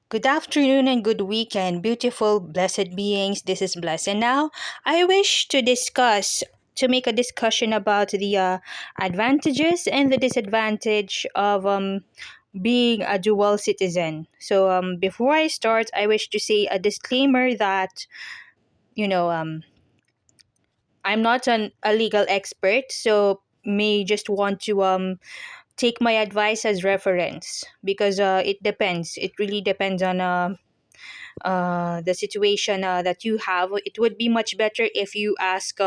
Good afternoon and good weekend, beautiful, blessed beings. This is Bless. And now I wish to make a discussion about the advantages and the disadvantage of being a dual citizen. So before I start, I wish to say a disclaimer that, you know, I'm not a legal expert, so may just want to take my advice as reference because it depends. It really depends on the situation that you have. It would be much better if you ask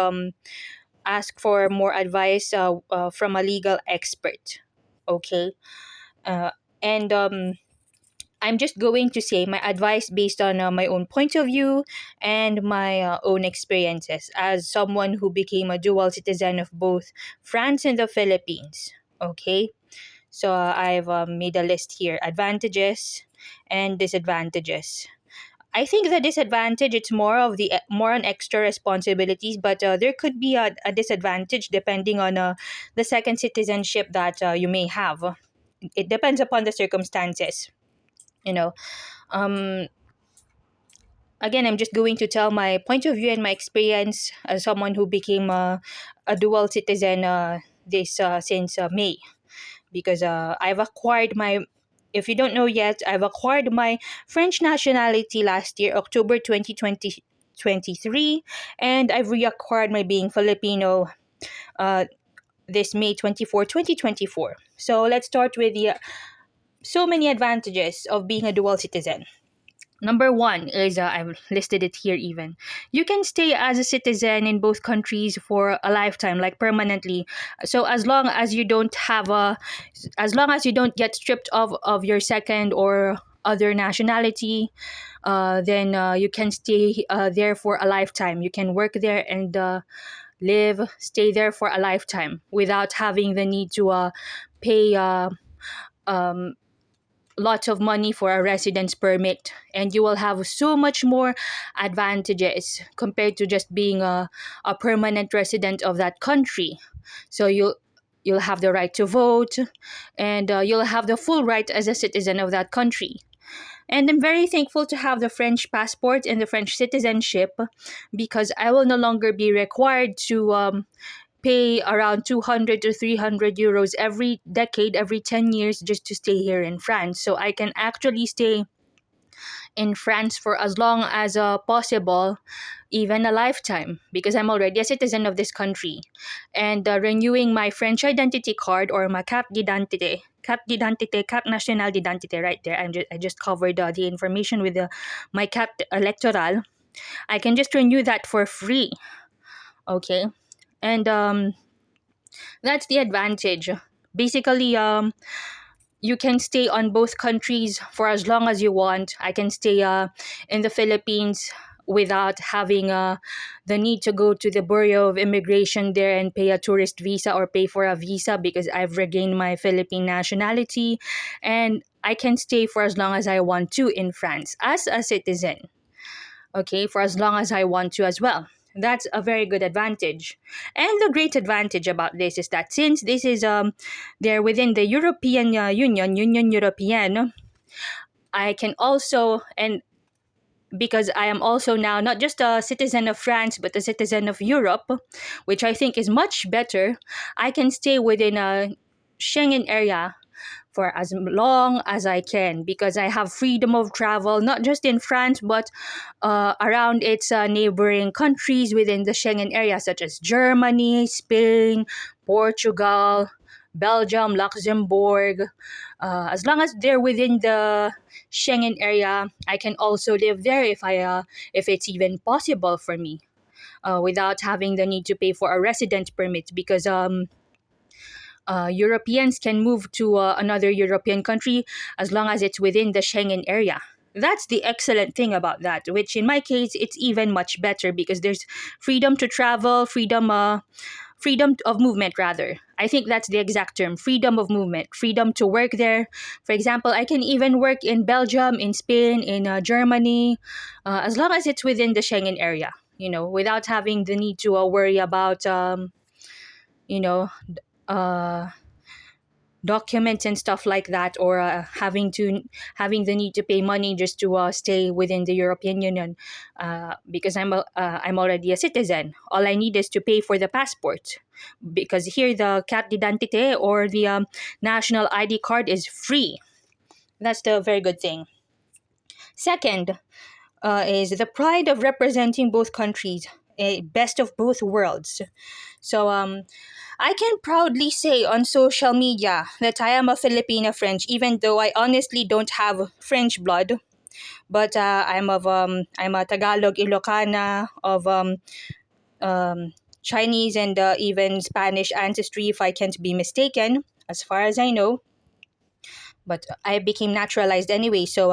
for more advice from a legal expert. Okay, uh, and I'm just going to say my advice based on my own point of view and my own experiences as someone who became a dual citizen of both France and the Philippines. Okay, so I've made a list here: advantages and disadvantages. I think the disadvantage it's more on extra responsibilities, but there could be a disadvantage depending on the second citizenship that you may have. It depends upon the circumstances. You know, um, again, I'm just going to tell my point of view and my experience as someone who became a dual citizen this since May because I've acquired my. If you don't know yet, I've acquired my French nationality last year, October 2023, and I've reacquired my being Filipino uh, this May 24, 2024. So let's start with the so many advantages of being a dual citizen. Number one is I've listed it here even. You can stay as a citizen in both countries for a lifetime, like permanently. So as long as you don't get stripped of your second or other nationality, then you can stay there for a lifetime. You can work there and stay there for a lifetime without having the need to pay um, lots of money for a residence permit, and you will have so much more advantages compared to just being a permanent resident of that country. So you'll have the right to vote, and you'll have the full right as a citizen of that country. And I'm very thankful to have the French passport and the French citizenship because I will no longer be required to pay around 200 to 300 euros every decade, every 10 years, just to stay here in France. So I can actually stay in France for as long as possible, even a lifetime, because I'm already a citizen of this country. And renewing my French identity card or my carte nationale d'identité, right there. I just covered the information with my carte electoral. I can just renew that for free. Okay. And that's the advantage. Basically, you can stay on both countries for as long as you want. I can stay in the Philippines without having the need to go to the Bureau of Immigration there and pay a tourist visa or pay for a visa because I've regained my Philippine nationality. And I can stay for as long as I want to in France as a citizen. Okay, for as long as I want to as well. That's a very good advantage. And the great advantage about this is that since this is they're within the European Union European, I can also and because I am also now not just a citizen of France but a citizen of Europe, which I think is much better, I can stay within a Schengen area for as long as I can because I have freedom of travel, not just in France, but around its neighboring countries within the Schengen area, such as Germany, Spain, Portugal, Belgium, Luxembourg. As long as they're within the Schengen area, I can also live there if it's even possible for me, without having the need to pay for a resident permit because Europeans can move to another European country as long as it's within the Schengen area. That's the excellent thing about that, which in my case, it's even much better because there's freedom to travel, freedom of movement rather. I think that's the exact term, freedom of movement, freedom to work there. For example, I can even work in Belgium, in Spain, in Germany, as long as it's within the Schengen area, without having the need to worry about, you know, uh, documents and stuff like that, or having the need to pay money just to stay within the European Union, because I'm already a citizen. All I need is to pay for the passport, because here the carte d'identité, or the national ID card, is free. That's the very good thing. Second, is the pride of representing both countries, a best of both worlds. So I can proudly say on social media that I am a Filipina French, even though I honestly don't have French blood. But I'm a Tagalog Ilocana of Chinese and even Spanish ancestry, if I can't be mistaken, as far as I know. But I became naturalized anyway, so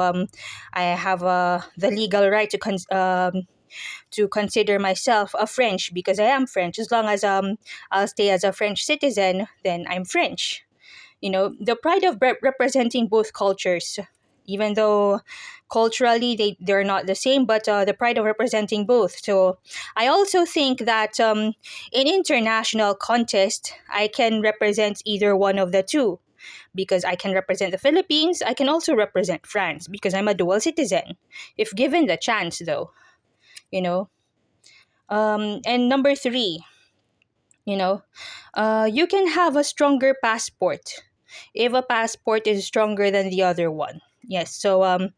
I have the legal right to consider myself a French, because I am French. As long as I'll stay as a French citizen, then I'm French. You know, the pride of representing both cultures, even though culturally they're not the same, but the pride of representing both. So I also think that in international contest, I can represent either one of the two, because I can represent the Philippines. I can also represent France, because I'm a dual citizen, if given the chance, though. You know, and number three, you know, you can have a stronger passport if a passport is stronger than the other one. Yes. So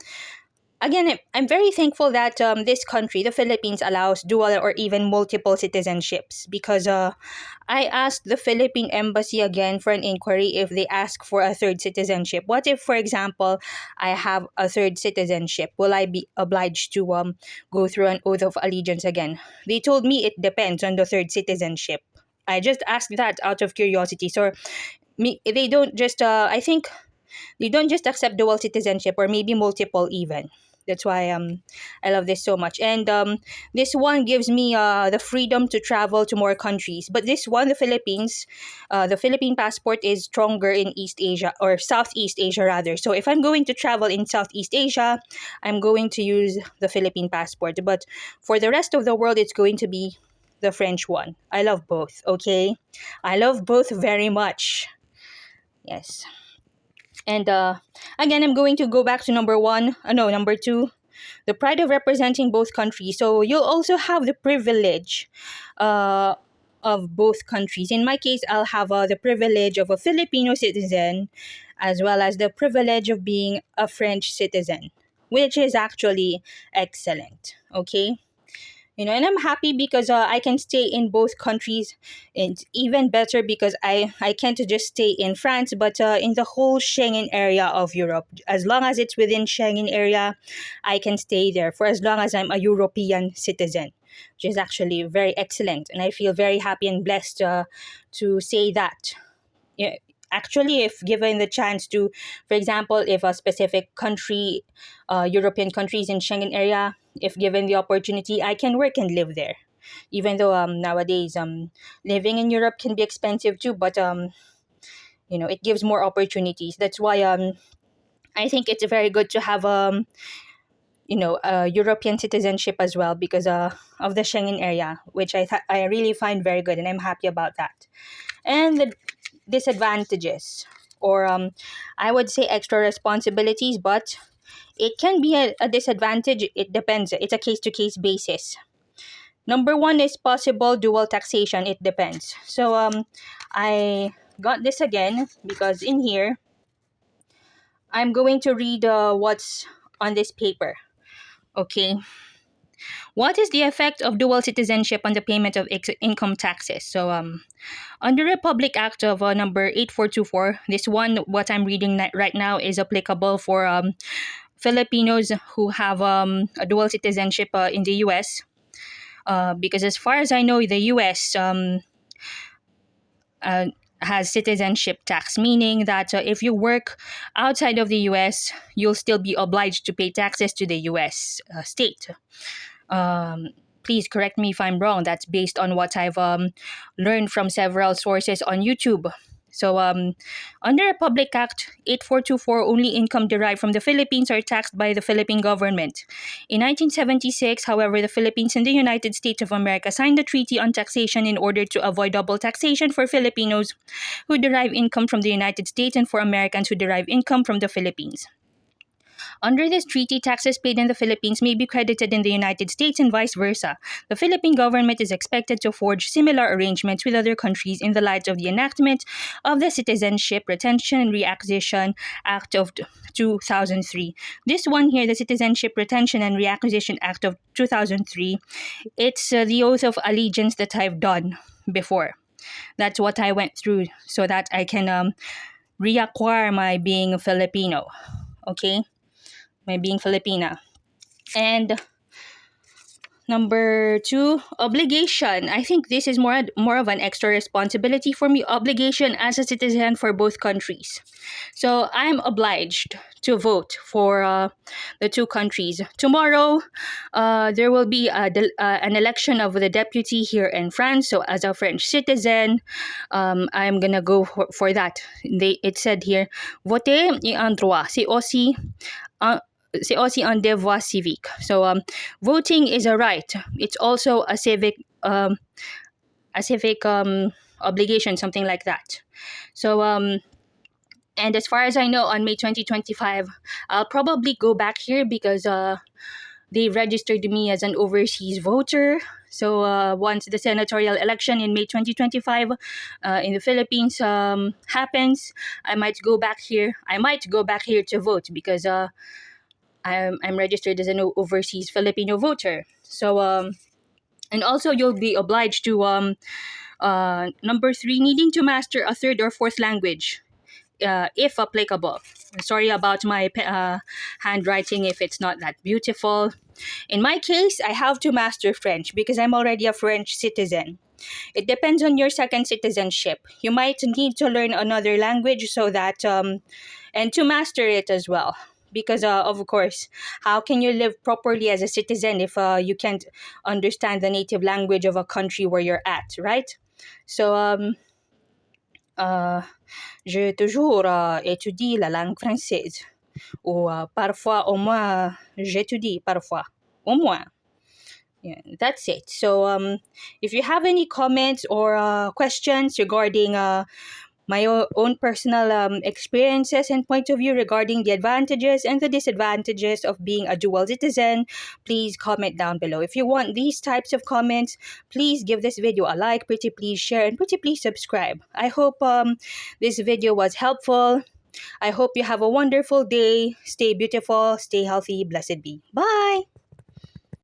again, I'm very thankful that this country, the Philippines, allows dual or even multiple citizenships, because I asked the Philippine Embassy again for an inquiry if they ask for a third citizenship. What if, for example, I have a third citizenship? Will I be obliged to go through an oath of allegiance again? They told me it depends on the third citizenship. I just asked that out of curiosity. So they don't just, I think they don't just accept dual citizenship, or maybe multiple even. That's why I love this so much. And this one gives me the freedom to travel to more countries. But this one, the Philippines, the Philippine passport is stronger in East Asia, or Southeast Asia rather. So if I'm going to travel in Southeast Asia, I'm going to use the Philippine passport. But for the rest of the world, it's going to be the French one. I love both, okay? I love both very much. Yes. And again, I'm going to go back to number one. No, number two, the pride of representing both countries. So you'll also have the privilege uh, of both countries. In my case, I'll have the privilege of a Filipino citizen, as well as the privilege of being a French citizen, which is actually excellent. Okay. You know, and I'm happy because I can stay in both countries. It's even better because I can't just stay in France, but in the whole Schengen area of Europe. As long as it's within Schengen area, I can stay there for as long as I'm a European citizen, which is actually very excellent. And I feel very happy and blessed to say that. Yeah, actually, if given the chance to, for example, if a specific country, European countries in Schengen area, if given the opportunity, I can work and live there. Even though nowadays living in Europe can be expensive too, but you know, it gives more opportunities. That's why I think it's very good to have you know, European citizenship as well, because of the Schengen area, which I really find very good, and I'm happy about that. And the disadvantages, or I would say extra responsibilities, but it can be a disadvantage. It depends. It's a case to case basis. Number one is possible dual taxation. It depends. So I got this again because in here I'm going to read what's on this paper. Okay. What is the effect of dual citizenship on the payment of income taxes? So under Republic Act of number 8424, this one, what I'm reading right now, is applicable for Filipinos who have a dual citizenship in the US. Because as far as I know, the US uh, has citizenship tax, meaning that if you work outside of the US, you'll still be obliged to pay taxes to the US state. Please correct me if I'm wrong. That's based on what I've learned from several sources on YouTube. So, under Republic Act 8424, only income derived from the Philippines are taxed by the Philippine government. In 1976, however, the Philippines and the United States of America signed a treaty on taxation in order to avoid double taxation for Filipinos who derive income from the United States and for Americans who derive income from the Philippines. Under this treaty, taxes paid in the Philippines may be credited in the United States and vice versa. The Philippine government is expected to forge similar arrangements with other countries in the light of the enactment of the Citizenship, Retention, and Reacquisition Act of 2003. This one here, the Citizenship, Retention, and Reacquisition Act of 2003, it's the oath of allegiance that I've done before. That's what I went through so that I can reacquire my being Filipino. Okay? My being Filipina. And number two, obligation. I think this is more of an extra responsibility for me. Obligation as a citizen for both countries. So I'm obliged to vote for the two countries. Tomorrow, there will be an election of the deputy here in France. So as a French citizen, I'm gonna go for that. It said here, voter est un droit. C'est aussi un devoir civique. So voting is a right. It's also a civic obligation, something like that. So and as far as I know, on May 2025, I'll probably go back here because they registered me as an overseas voter. So once the senatorial election in May 2025 in the Philippines happens, I might go back here. I might go back here to vote because I'm registered as an overseas Filipino voter. So and also you'll be obliged to number three, needing to master a third or fourth language, if applicable. Sorry about my handwriting if it's not that beautiful. In my case, I have to master French because I'm already a French citizen. It depends on your second citizenship. You might need to learn another language so that and to master it as well. Because of course, how can you live properly as a citizen if you can't understand the native language of a country where you're at, right? So j'ai toujours étudié la langue française. Ou parfois, au moins, j'étudie parfois. Au moins. Yeah, that's it. So if you have any comments or questions regarding my own personal experiences and point of view regarding the advantages and the disadvantages of being a dual citizen, please comment down below. If you want these types of comments, please give this video a like, pretty please share, and pretty please subscribe. I hope this video was helpful. I hope you have a wonderful day. Stay beautiful, stay healthy, blessed be. Bye!